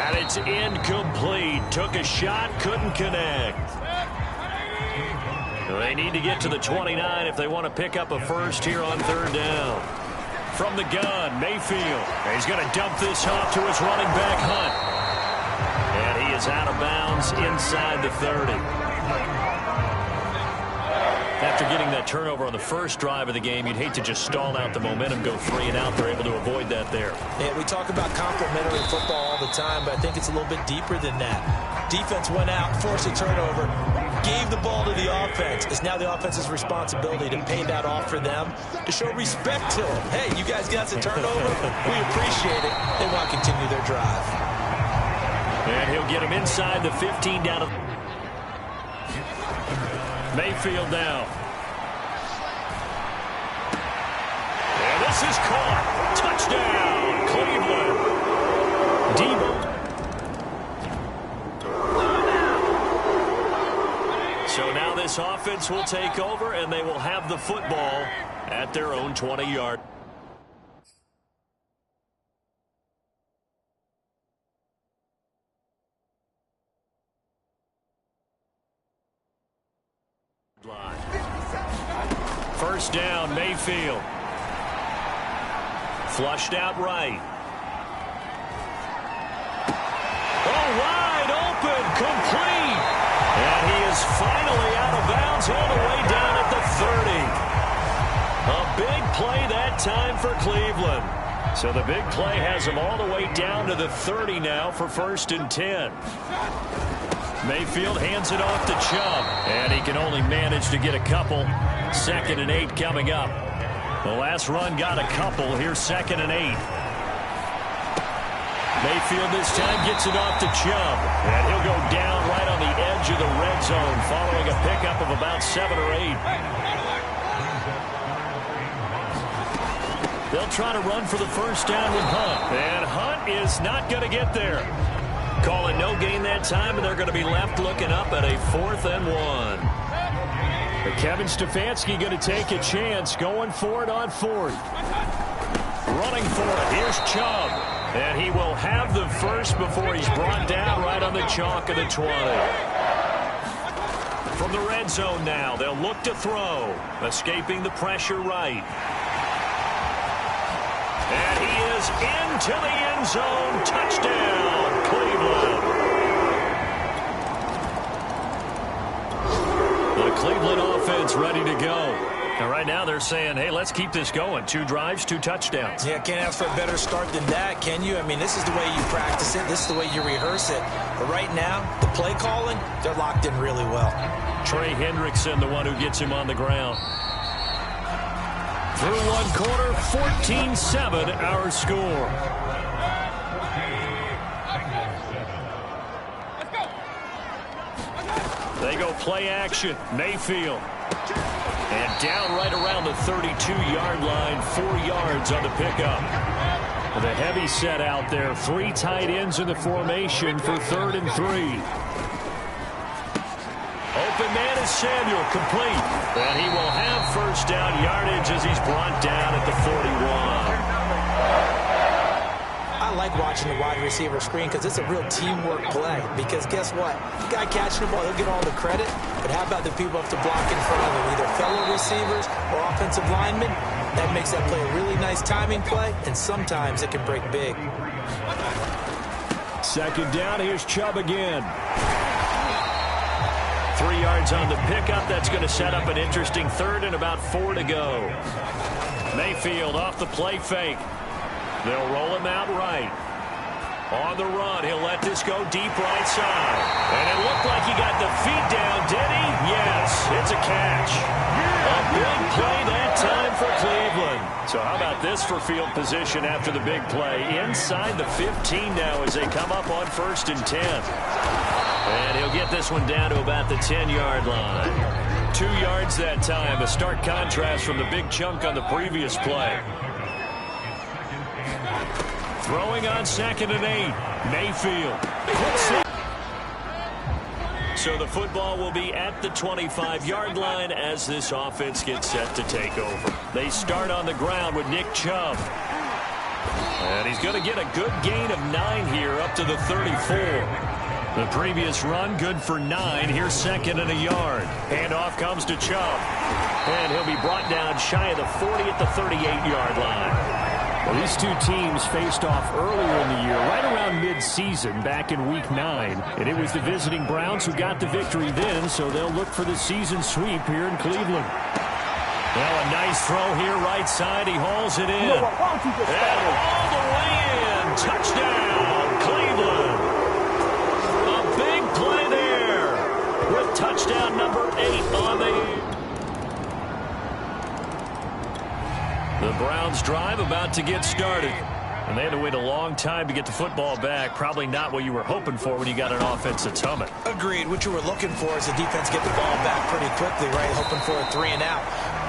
And it's incomplete. Took a shot, couldn't connect. They need to get to the 29 if they want to pick up a first here on third down. From the gun, Mayfield. He's going to dump this off to his running back, Hunt. And he is out of bounds inside the 30. After getting that turnover on the first drive of the game, you'd hate to just stall out the momentum, go 3 and out. They're able to avoid that there. Yeah, we talk about complementary football all the time, but I think it's a little bit deeper than that. Defense went out, forced a turnover, gave the ball to the offense. It's now the offense's responsibility to pay that off for them, to show respect to them. Hey, you guys got the turnover. We appreciate it. They want to continue their drive. And he'll get him inside the 15 down to Mayfield now. And this is caught. Touchdown, Cleveland. Debo. So now this offense will take over, and they will have the football at their own 20-yard. First down, Mayfield. Flushed out right. Oh, wide open, complete. And he is finally out of bounds all the way down at the 30. A big play that time for Cleveland. So the big play has him all the way down to the 30 now for 1st and 10. Mayfield hands it off to Chubb, and he can only manage to get a couple. 2nd and 8 coming up. The last run got a couple. Here's 2nd and 8. Mayfield this time gets it off to Chubb, and he'll go down right on the edge of the red zone following a pickup of about 7 or 8. They'll try to run for the first down with Hunt, and Hunt is not going to get there. Calling no gain that time, and they're going to be left looking up at a 4th and 1. But Kevin Stefanski going to take a chance, going for it on 4th. Running for it. Here's Chubb. And he will have the first before he's brought down right on the chalk of the 20. From the red zone now, they'll look to throw. Escaping the pressure right. And he is into the end zone. Touchdown, Cleveland. The Cleveland offense ready to go. And right now they're saying, hey, let's keep this going. 2 drives, 2 touchdowns. Yeah, can't ask for a better start than that, can you? I mean, this is the way you practice it. This is the way you rehearse it. But right now, the play calling, they're locked in really well. Trey Hendrickson, the one who gets him on the ground. Through 1 quarter, 14-7 our score. They go play action. Mayfield. And down right around the 32-yard line, 4 yards on the pickup. The heavy set out there. 3 tight ends in the formation for 3rd and 3. Open man is Samuel, complete. And he will have first down yardage as he's brought down at the 41. I like watching the wide receiver screen because it's a real teamwork play. Because guess what? The guy catching the ball, he'll get all the credit. But how about the people have to block in front of him, either fellow receivers or offensive linemen? That makes that play a really nice timing play, and sometimes it can break big. 2nd down, here's Chubb again. 3 yards on the pickup. That's going to set up an interesting 3rd and about 4 to go. Mayfield off the play fake. They'll roll him out right. On the run, he'll let this go deep right side. And it looked like he got the feet down, did he? Yes, it's a catch. A big play that time for Cleveland. So how about this for field position after the big play? Inside the 15 now as they come up on 1st and 10. And he'll get this one down to about the 10-yard line. 2 yards that time, a stark contrast from the big chunk on the previous play. Throwing on 2nd and 8. Mayfield. So the football will be at the 25-yard line as this offense gets set to take over. They start on the ground with Nick Chubb. And he's going to get a good gain of 9 here up to the 34. The previous run, good for 9. Here's second and a yard. Handoff comes to Chubb. And he'll be brought down shy of the 40 at the 38-yard line. Well, these two teams faced off earlier in the year, right around mid-season, back in Week 9. And it was the visiting Browns who got the victory then, so they'll look for the season sweep here in Cleveland. Well, a nice throw here right side. He hauls it in. And all the way in. Touchdown, Cleveland. A big play there with touchdown number 8 on the... The Browns drive about to get started. And they had to wait a long time to get the football back. Probably not what you were hoping for when you got an offense that's humming. Agreed. What you were looking for is the defense get the ball back pretty quickly, right? Hoping for a 3 and out.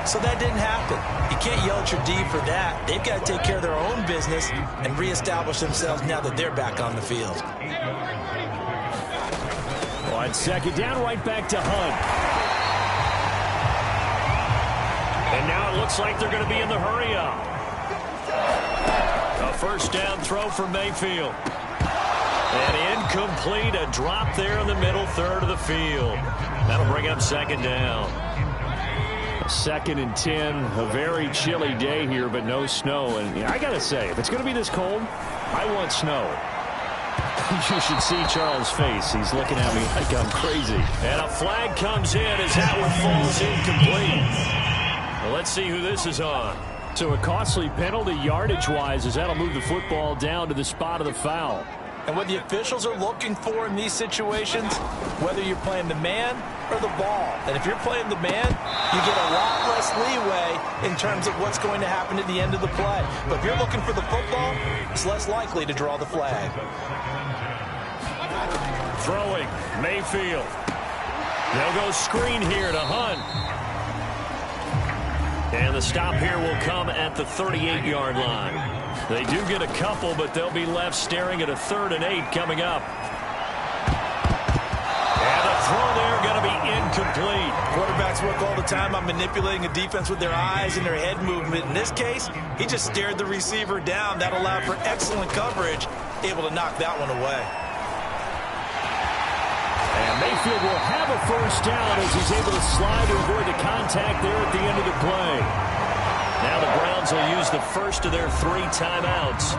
So that didn't happen. You can't yell at your D for that. They've got to take care of their own business and reestablish themselves now that they're back on the field. On second down, right back to Hunt. And now it looks like they're going to be in the hurry-up. A first down throw for Mayfield. And incomplete, a drop there in the middle third of the field. That'll bring up second down. 2nd and 10, a very chilly day here, but no snow. And I got to say, if it's going to be this cold, I want snow. You should see Charles' face. He's looking at me like I'm crazy. And a flag comes in as that one falls incomplete. Well, let's see who this is on. So a costly penalty yardage-wise as that'll move the football down to the spot of the foul. And what the officials are looking for in these situations, whether you're playing the man or the ball. And if you're playing the man, you get a lot less leeway in terms of what's going to happen at the end of the play. But if you're looking for the football, it's less likely to draw the flag. Throwing, Mayfield. They'll go screen here to Hunt. And the stop here will come at the 38-yard line. They do get a couple, but they'll be left staring at a 3rd and 8 coming up. And the throw there going to be incomplete. Quarterbacks work all the time on manipulating a defense with their eyes and their head movement. In this case, he just stared the receiver down. That allowed for excellent coverage, able to knock that one away. And Mayfield will have a first down as he's able to slide to avoid the contact there at the end of the play. Now the Browns will use the first of their 3 timeouts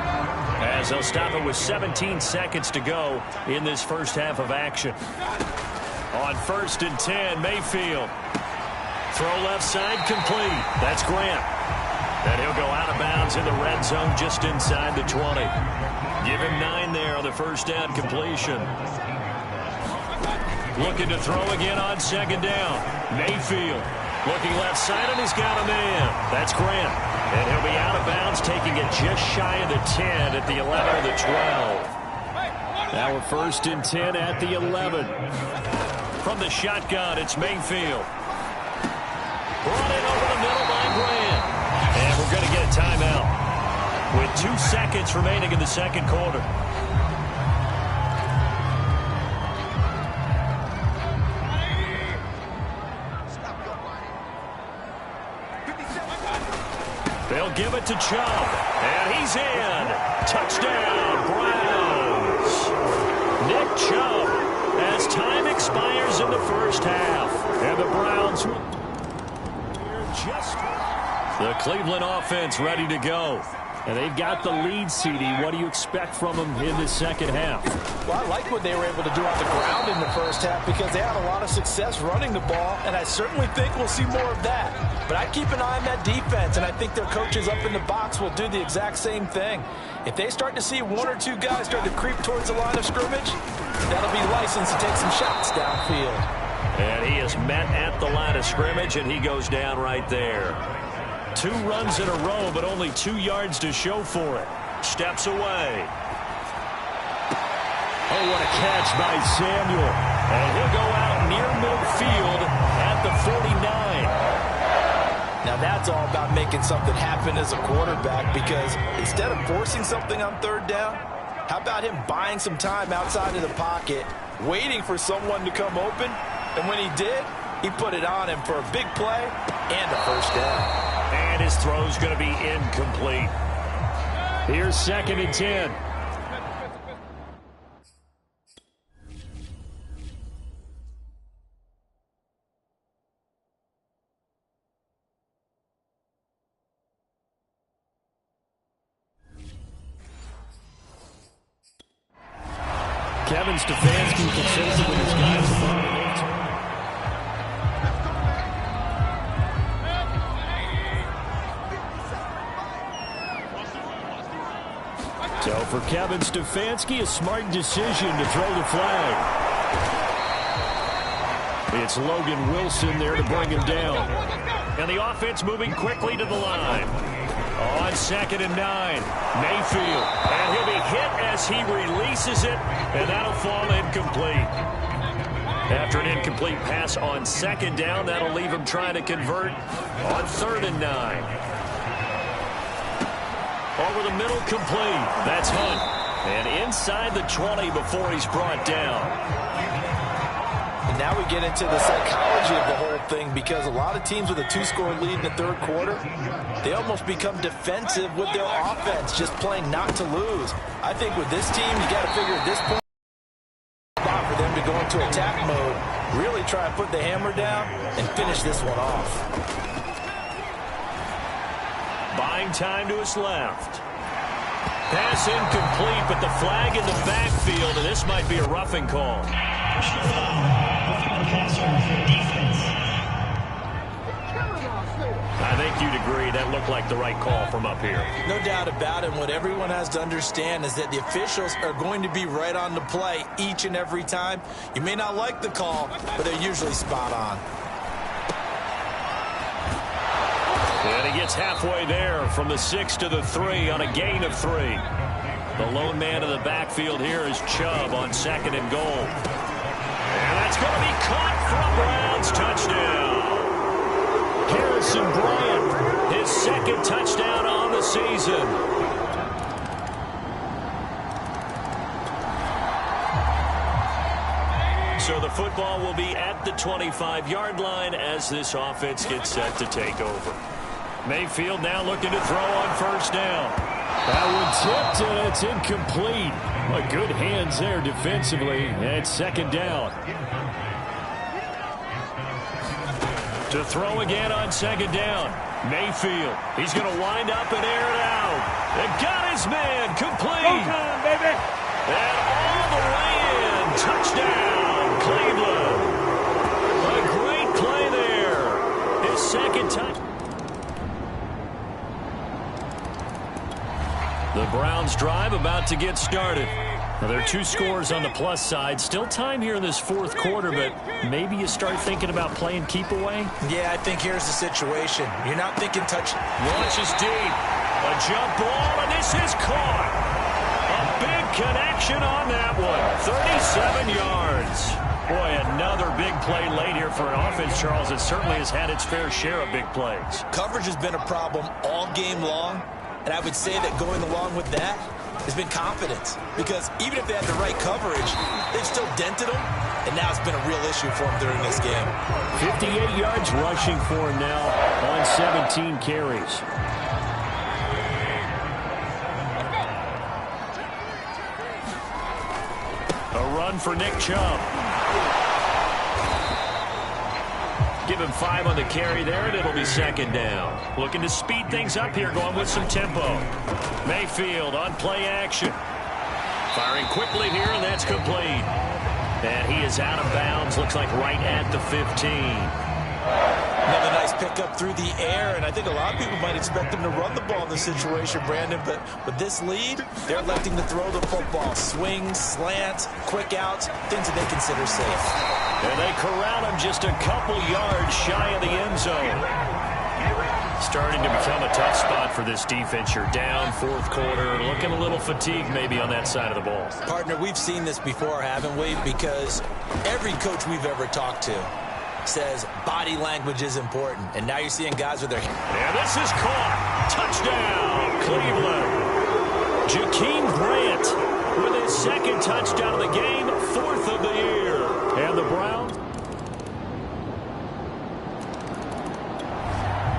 as they'll stop it with 17 seconds to go in this first half of action. On 1st and 10, Mayfield. Throw left side complete. That's Grant. And he'll go out of bounds in the red zone just inside the 20. Give him 9 there on the first down completion. Looking to throw again on 2nd down. Mayfield looking left side, and he's got a man. That's Grant. And he'll be out of bounds, taking it just shy of the 10 at the 11 or the 12. Now we're 1st and 10 at the 11. From the shotgun, it's Mayfield. Brought in over the middle by Grant. And we're going to get a timeout with 2 seconds remaining in the second quarter. They'll give it to Chubb, and he's in. Touchdown, Browns. Nick Chubb, as time expires in the first half. And the Browns, the Cleveland offense ready to go. And they've got the lead, CD. What do you expect from them in the second half? Well, I like what they were able to do on the ground in the first half because they had a lot of success running the ball, and I certainly think we'll see more of that. But I keep an eye on that defense, and I think their coaches up in the box will do the exact same thing. If they start to see 1 or 2 guys start to creep towards the line of scrimmage, that'll be licensed to take some shots downfield. And he is met at the line of scrimmage, and he goes down right there. 2 runs in a row, but only 2 yards to show for it. Steps away. Oh, what a catch by Samuel. And he'll go out near midfield at the 49. Now that's all about making something happen as a quarterback, because instead of forcing something on 3rd down, how about him buying some time outside of the pocket, waiting for someone to come open, and when he did, he put it on him for a big play and a first down. And his throw's going to be incomplete. Here's 2nd and 10. Kevin Stefanski consulted with his guys. So for Kevin Stefanski, a smart decision to throw the flag. It's Logan Wilson there to bring him down. And the offense moving quickly to the line. On 2nd and 9, Mayfield. And he'll be hit as he releases it, and that'll fall incomplete. After an incomplete pass on 2nd down, that'll leave him trying to convert on 3rd and 9. Over the middle, complete. That's Hunt. And inside the 20 before he's brought down. And now we get into the psychology of the whole thing, because a lot of teams with a 2-score lead in the 3rd quarter, they almost become defensive with their offense, just playing not to lose. I think with this team, you got to figure at this point for them to go into attack mode, really try and put the hammer down and finish this one off. Buying time to his left. Pass incomplete, but the flag in the backfield, and this might be a roughing call. I think you'd agree that looked like the right call from up here. No doubt about it. What everyone has to understand is that the officials are going to be right on the play each and every time. You may not like the call, but they're usually spot on. And he gets halfway there from the 6 to the 3 on a gain of 3. The lone man in the backfield here is Chubb on 2nd and goal. And that's going to be caught for a Browns touchdown. Harrison Bryant, his 2nd touchdown on the season. So the football will be at the 25-yard line as this offense gets set to take over. Mayfield now looking to throw on 1st down. That one tipped, and it's incomplete. Good hands there defensively, and 2nd down. To throw again on 2nd down. Mayfield. He's going to wind up and air it out. And got his man. Complete. Go time, baby. And all the way in. Touchdown, Cleveland. A great play there. His 2nd touchdown. The Browns drive about to get started. Now, there are 2 scores on the plus side. Still time here in this 4th quarter, but maybe you start thinking about playing keep away? Yeah, I think here's the situation. You're not thinking touch. Launches deep. A jump ball, and this is caught. A big connection on that one. 37 yards. Boy, another big play late here for an offense, Charles, that certainly has had its fair share of big plays. Coverage has been a problem all game long, and I would say that going along with that has been confidence, because even if they had the right coverage, they've still dented them, and now it's been a real issue for them during this game. 58 yards rushing for him now on 17 carries. A run for Nick Chubb. Give him 5 on the carry there, and it'll be 2nd down. Looking to speed things up here, going with some tempo. Mayfield on play action. Firing quickly here, and that's complete. And he is out of bounds, looks like right at the 15. Another nice pickup through the air, and I think a lot of people might expect them to run the ball in this situation, Brandon, but with this lead, they're electing to throw the football. Swings, slants, quick outs, things that they consider safe. And they corral him just a couple yards shy of the end zone. Starting to become a tough spot for this defense. You're down 4th quarter, looking a little fatigued maybe on that side of the ball. Partner, we've seen this before, haven't we? Because every coach we've ever talked to says body language is important. And now you're seeing guys with their... And this is caught. Touchdown, Cleveland. Jakeem Grant with his 2nd touchdown of the game, 4th of the year. And the Browns.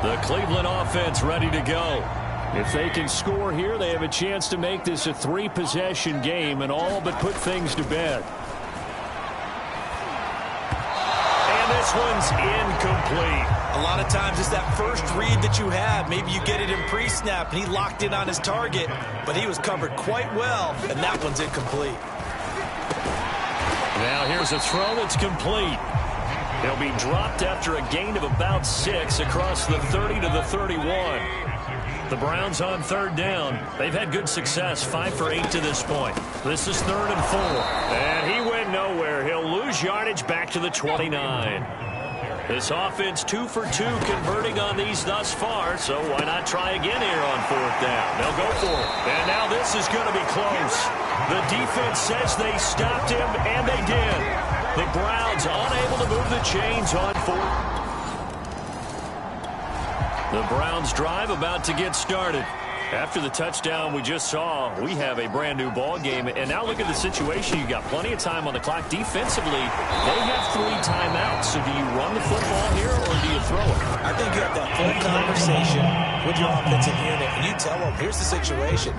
The Cleveland offense ready to go. If they can score here, they have a chance to make this a 3-possession game and all but put things to bed. And this one's incomplete. A lot of times it's that first read that you have. Maybe you get it in pre-snap, and he locked in on his target, but he was covered quite well, and that one's incomplete. Now here's a throw that's complete. He'll be dropped after a gain of about 6 across the 30 to the 31. The Browns on third down. They've had good success, 5 for 8 to this point. This is 3rd and 4. And he went nowhere. He'll lose yardage back to the 29. This offense 2 for 2 converting on these thus far, so why not try again here on 4th down? They'll go for it. And now this is going to be close. The defense says they stopped him, and they did. The Browns unable to move the chains on 4th. The Browns drive about to get started. After the touchdown we just saw, we have a brand new ball game. And now look at the situation. You've got plenty of time on the clock. Defensively, they have 3 timeouts. So do you run the football here or do you throw it? I think you have that full conversation with your offensive unit, and you tell them, here's the situation.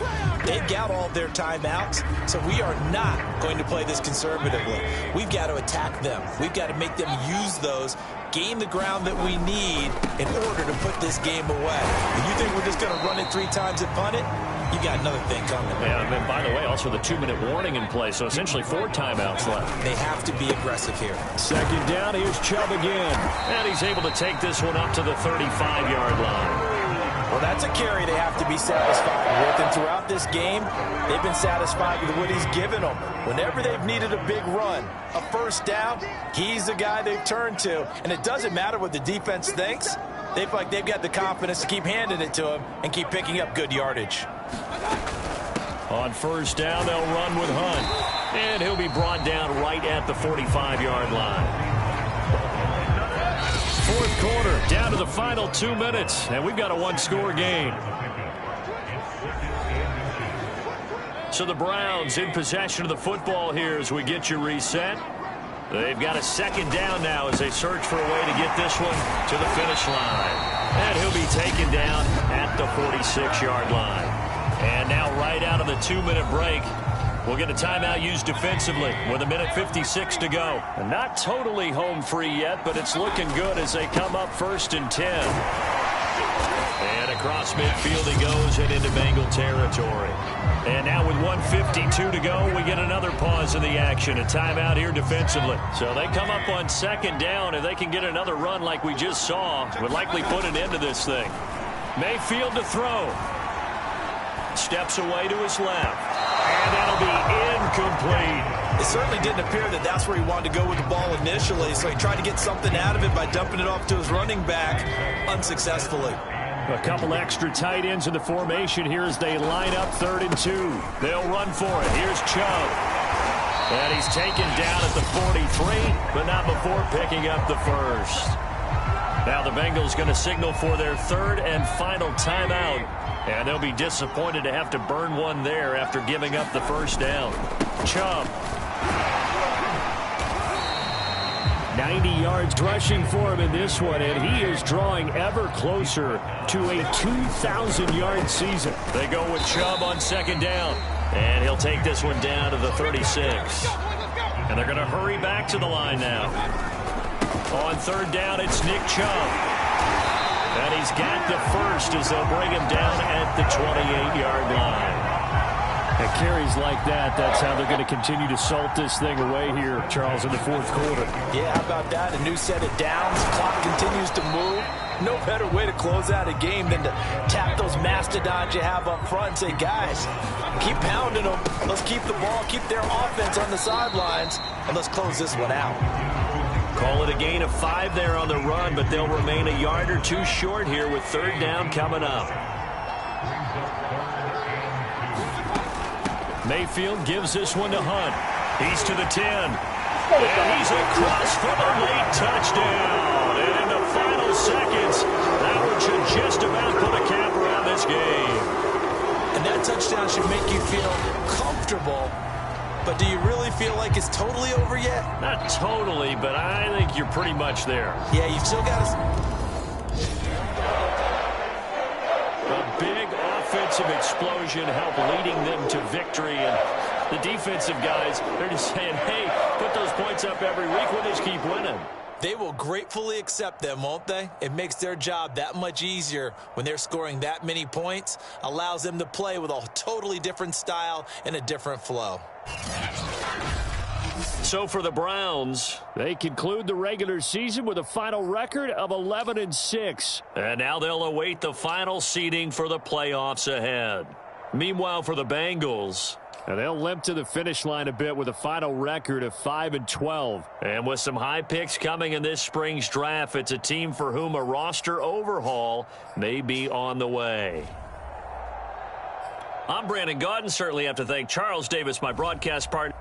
They've got all their timeouts, so we are not going to play this conservatively. We've got to attack them. We've got to make them use those, gain the ground that we need in order to put this game away. If you think we're just going to run it 3 times and punt it, you got another thing coming. Yeah, and then, by the way, also the 2-minute warning in play, so essentially 4 timeouts left. They have to be aggressive here. 2nd down, here's Chubb again. And he's able to take this one up to the 35-yard line. Well, that's a carry they have to be satisfied with. And throughout this game, they've been satisfied with what he's given them. Whenever they've needed a big run, a 1st down, he's the guy they've turned to. And it doesn't matter what the defense thinks. They feel like they've got the confidence to keep handing it to him and keep picking up good yardage. On 1st down, they'll run with Hunt. And he'll be brought down right at the 45-yard line. 4th quarter, down to the final 2 minutes, and we've got a 1-score game. So the Browns in possession of the football here as we get you reset. They've got a 2nd down now as they search for a way to get this one to the finish line. And he'll be taken down at the 46-yard line. And now right out of the 2-minute break, we'll get a timeout used defensively with 1:56 to go. And not totally home free yet, but it's looking good as they come up 1st and 10. And across midfield he goes and into Bengal territory. And now with 1:52 to go, we get another pause in the action. A timeout here defensively. So they come up on 2nd down. If they can get another run like we just saw, would likely put an end to this thing. Mayfield to throw. Steps away to his left. And that'll be incomplete. It certainly didn't appear that that's where he wanted to go with the ball initially, so he tried to get something out of it by dumping it off to his running back unsuccessfully. A couple extra tight ends in the formation here as they line up 3rd and 2. They'll run for it. Here's Chubb. And he's taken down at the 43, but not before picking up the 1st. Now the Bengals going to signal for their 3rd and final timeout. And they'll be disappointed to have to burn one there after giving up the 1st down. Chubb. 90 yards rushing for him in this one, and he is drawing ever closer to a 2,000-yard season. They go with Chubb on 2nd down, and he'll take this one down to the 36. And they're going to hurry back to the line now. On 3rd down, it's Nick Chubb. And he's got the 1st as they'll bring him down at the 28-yard line. At carries like that, that's how they're going to continue to salt this thing away here, Charles, in the 4th quarter. Yeah, how about that? A new set of downs. Clock continues to move. No better way to close out a game than to tap those mastodons you have up front and say, guys, keep pounding them. Let's keep the ball, keep their offense on the sidelines, and let's close this one out. Call it a gain of 5 there on the run, but they'll remain a yard or 2 short here with 3rd down coming up. Mayfield gives this one to Hunt. He's to the 10. And he's across for the late touchdown. And in the final seconds, that one should just about put a cap around this game. And that touchdown should make you feel comfortable. But do you really feel like it's totally over yet? Not totally, but I think you're pretty much there. Yeah, you've still got to... A big offensive explosion help leading them to victory. And the defensive guys, they're just saying, hey, put those points up every week. We'll just keep winning. They will gratefully accept them, won't they? It makes their job that much easier when they're scoring that many points. Allows them to play with a totally different style and a different flow. So for the Browns, they conclude the regular season with a final record of 11-6. And now they'll await the final seeding for the playoffs ahead. Meanwhile, for the Bengals, and they'll limp to the finish line a bit with a final record of 5-12. And with some high picks coming in this spring's draft, it's a team for whom a roster overhaul may be on the way. I'm Brandon Gaudin. Certainly have to thank Charles Davis, my broadcast partner.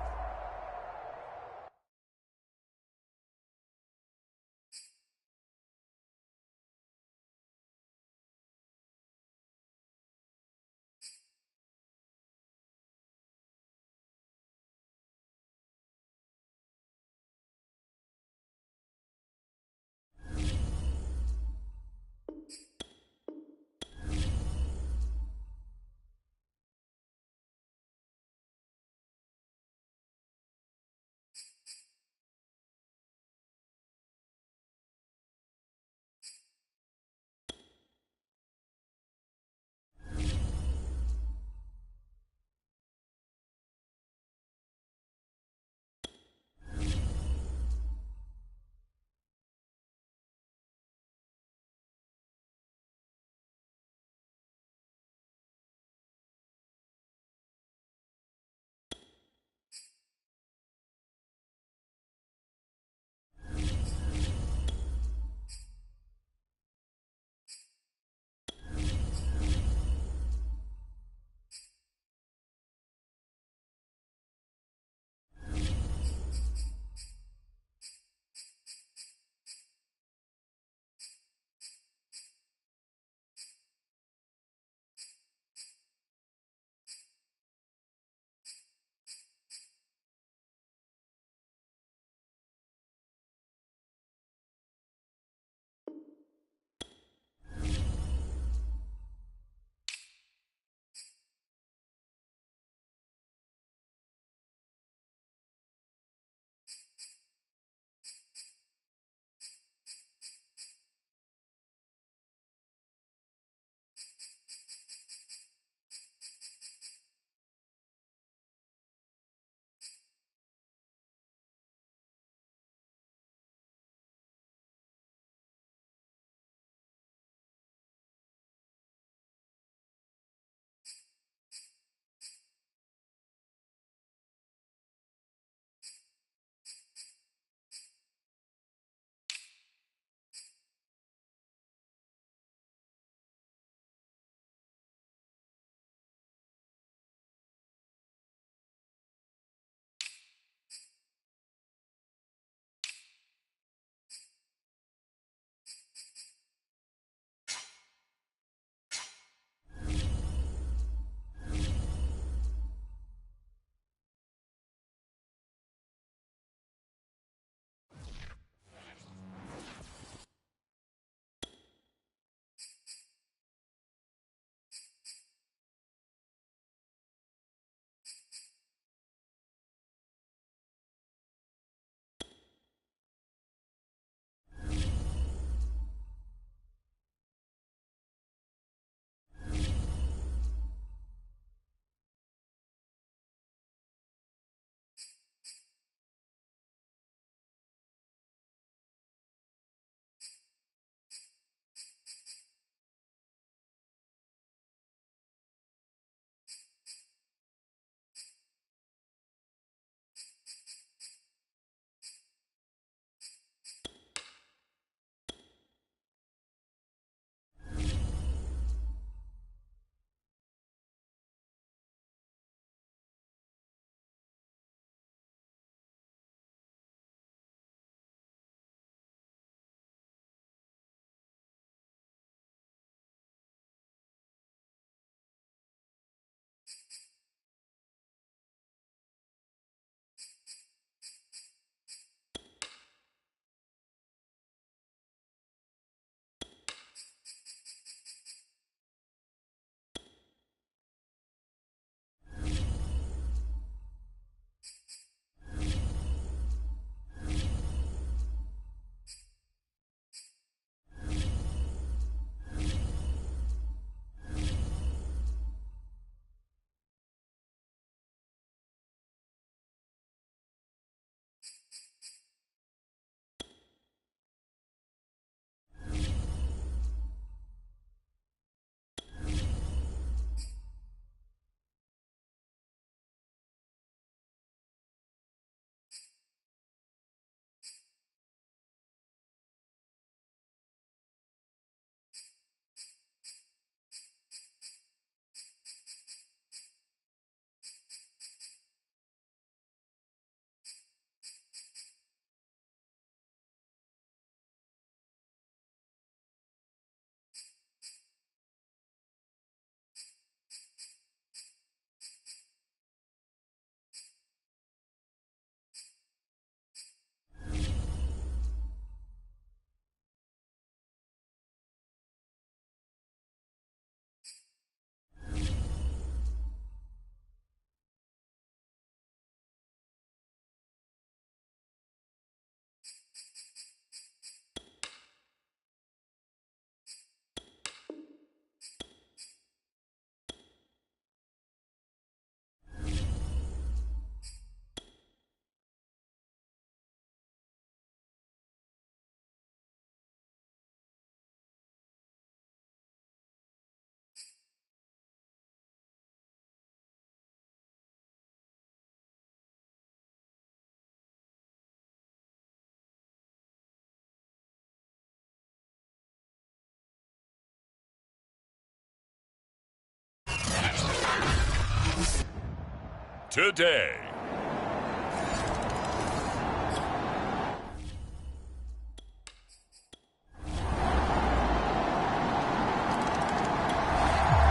today.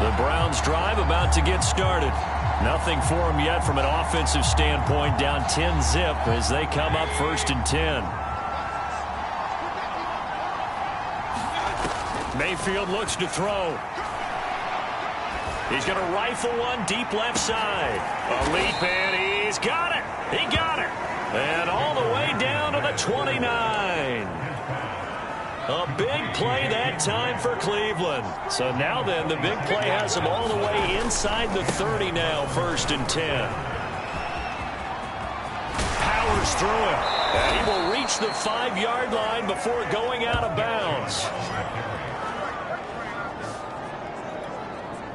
The Browns drive about to get started. Nothing for them yet from an offensive standpoint, down 10-zip as they come up 1st and 10. Mayfield looks to throw. He's going to rifle one deep left side. A leap, and he's got it. He got it. And all the way down to the 29. A big play that time for Cleveland. So now then, the big play has him all the way inside the 30 now, 1st and 10. Powers through him. And he will reach the 5-yard line before going out of bounds.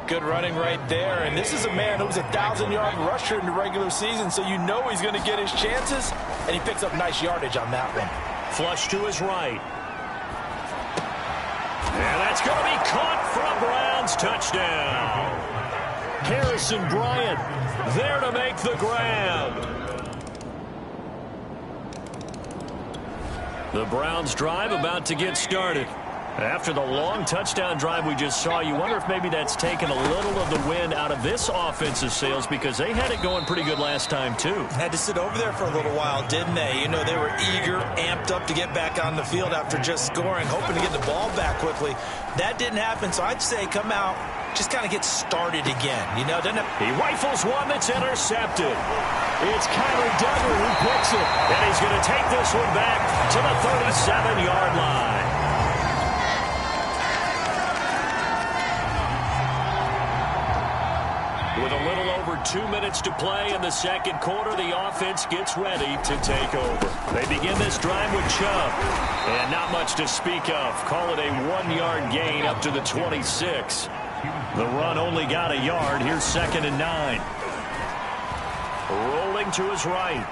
Good running right there. And this is a man who was a 1,000-yard rusher in the regular season, so you know he's going to get his chances. And he picks up nice yardage on that one. Flush to his right. And that's going to be caught for a Browns touchdown. Harrison Bryant there to make the grab. The Browns drive about to get started. After the long touchdown drive we just saw, you wonder if maybe that's taken a little of the wind out of this offensive sails, because they had it going pretty good last time too. Had to sit over there for a little while, didn't they? You know, they were eager, amped up to get back on the field after just scoring, hoping to get the ball back quickly. That didn't happen, so I'd say come out, just kind of get started again. You know, doesn't it? He rifles one that's intercepted. It's Kyler Duggar who picks it, and he's going to take this one back to the 37-yard line. With a little over 2 minutes to play in the second quarter, the offense gets ready to take over. They begin this drive with Chubb. And not much to speak of. Call it a 1-yard gain up to the 26. The run only got a yard. Here's 2nd and 9. Rolling to his right.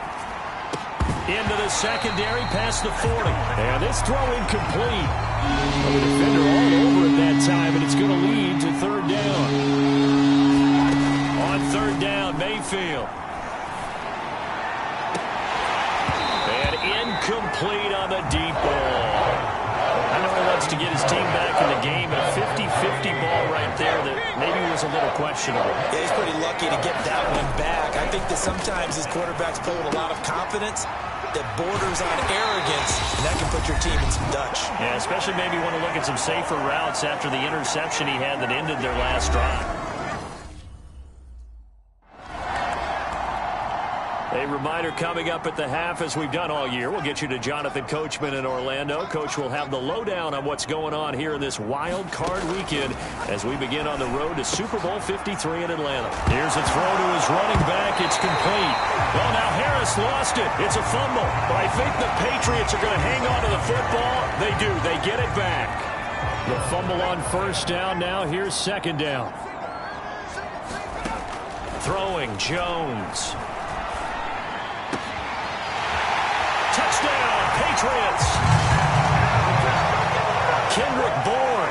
Into the secondary past the 40. And this throw incomplete. The defender all over it that time, and it's going to lead to 3rd down. On 3rd down, Mayfield. And incomplete on the deep ball. I know he wants to get his team back in the game, but a 50-50 ball right there that maybe was a little questionable. Yeah, he's pretty lucky to get that one back. I think that sometimes his quarterbacks play with a lot of confidence that borders on arrogance, and that can put your team in some Dutch. Yeah, especially maybe want to look at some safer routes after the interception he had that ended their last drive. A reminder coming up at the half, as we've done all year. We'll get you to Jonathan Coachman in Orlando. Coach will have the lowdown on what's going on here in this wild card weekend as we begin on the road to Super Bowl 53 in Atlanta. Here's a throw to his running back. It's complete. Well, now Harris lost it. It's a fumble. But I think the Patriots are going to hang on to the football. They do. They get it back. The fumble on 1st down. Now here's 2nd down. Throwing Jones. Touchdown, Patriots. Kendrick Bourne.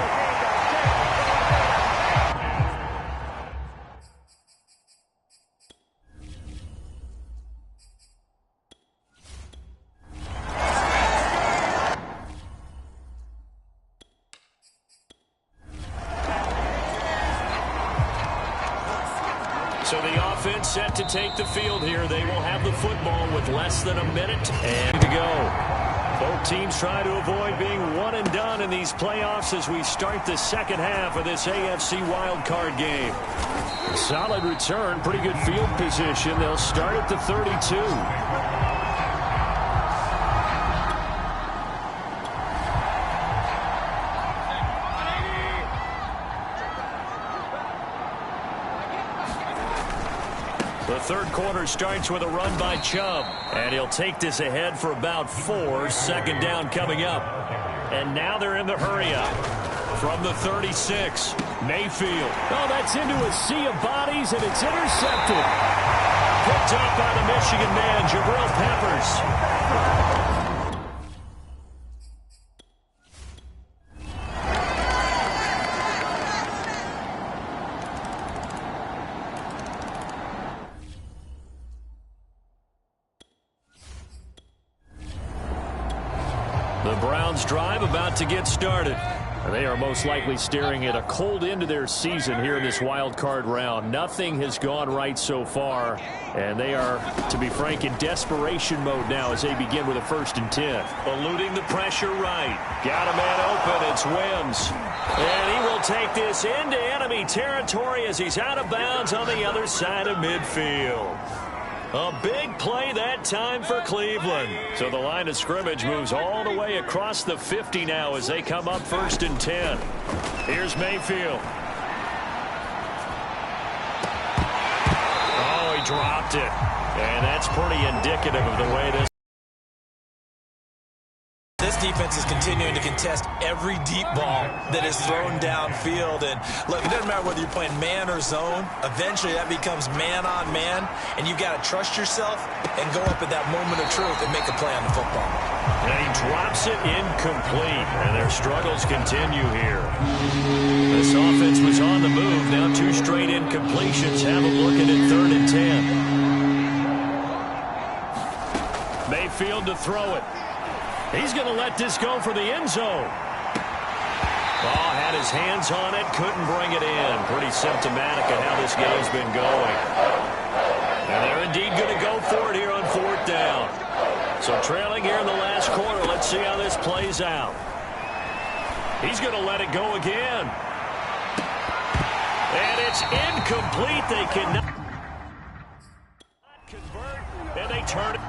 So the offense set to take the field here. They will have the football with less than a minute and to go. Both teams try to avoid being one and done in these playoffs as we start the second half of this AFC wildcard game. Solid return, pretty good field position. They'll start at the 32. The third quarter starts with a run by Chubb, and he'll take this ahead for about 4. 2nd down coming up. And now they're in the hurry-up. From the 36, Mayfield. Oh, that's into a sea of bodies, and it's intercepted. Picked up by the Michigan man, Jabril Peppers. The Browns drive about to get started. They are most likely staring at a cold end to their season here in this wild card round. Nothing has gone right so far, and they are, to be frank, in desperation mode now as they begin with a 1st and 10. Eluding the pressure right. Got a man open. It's Wims. And he will take this into enemy territory as he's out of bounds on the other side of midfield. A big play that time for Cleveland. So the line of scrimmage moves all the way across the 50 now as they come up 1st and 10. Here's Mayfield. Oh, he dropped it. And that's pretty indicative of the way this defense is continuing to contest every deep ball that is thrown downfield. And look, it doesn't matter whether you're playing man or zone. Eventually that becomes man on man, and you've got to trust yourself and go up at that moment of truth and make a play on the football. And he drops it incomplete, and their struggles continue here. This offense was on the move. Now 2 straight incompletions. Have them looking at 3rd and 10. Mayfield to throw it. He's going to let this go for the end zone. Oh, had his hands on it, couldn't bring it in. Pretty symptomatic of how this game's been going. And they're indeed going to go for it here on 4th down. So trailing here in the last quarter, let's see how this plays out. He's going to let it go again. And it's incomplete. They cannot convert, and they turn it.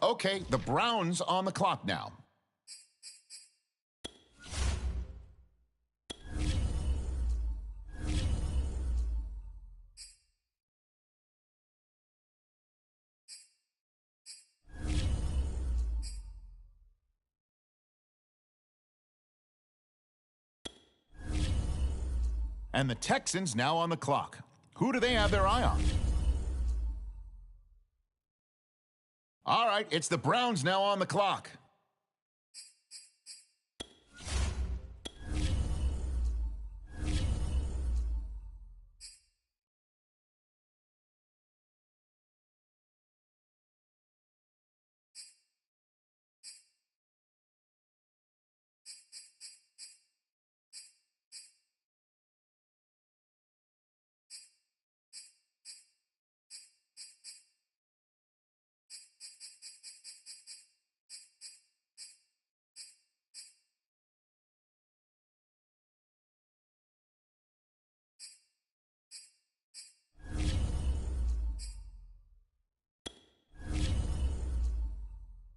Okay, the Browns on the clock now. And the Texans now on the clock. Who do they have their eye on? All right, it's the Browns now on the clock.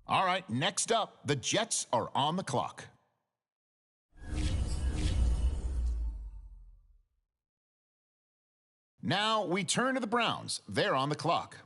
All right, next up, the Jets are on the clock. Now we turn to the Browns. They're on the clock.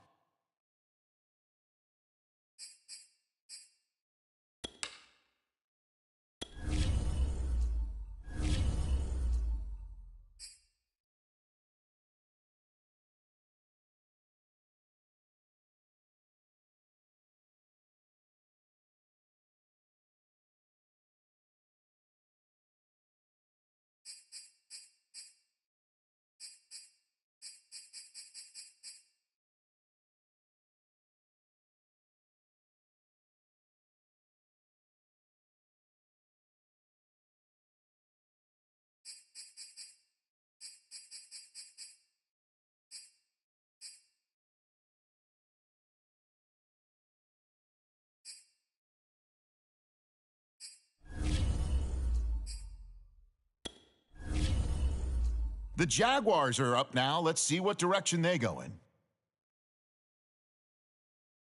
The Jaguars are up now. Let's see what direction they go in.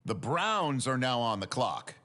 The Browns are now on the clock.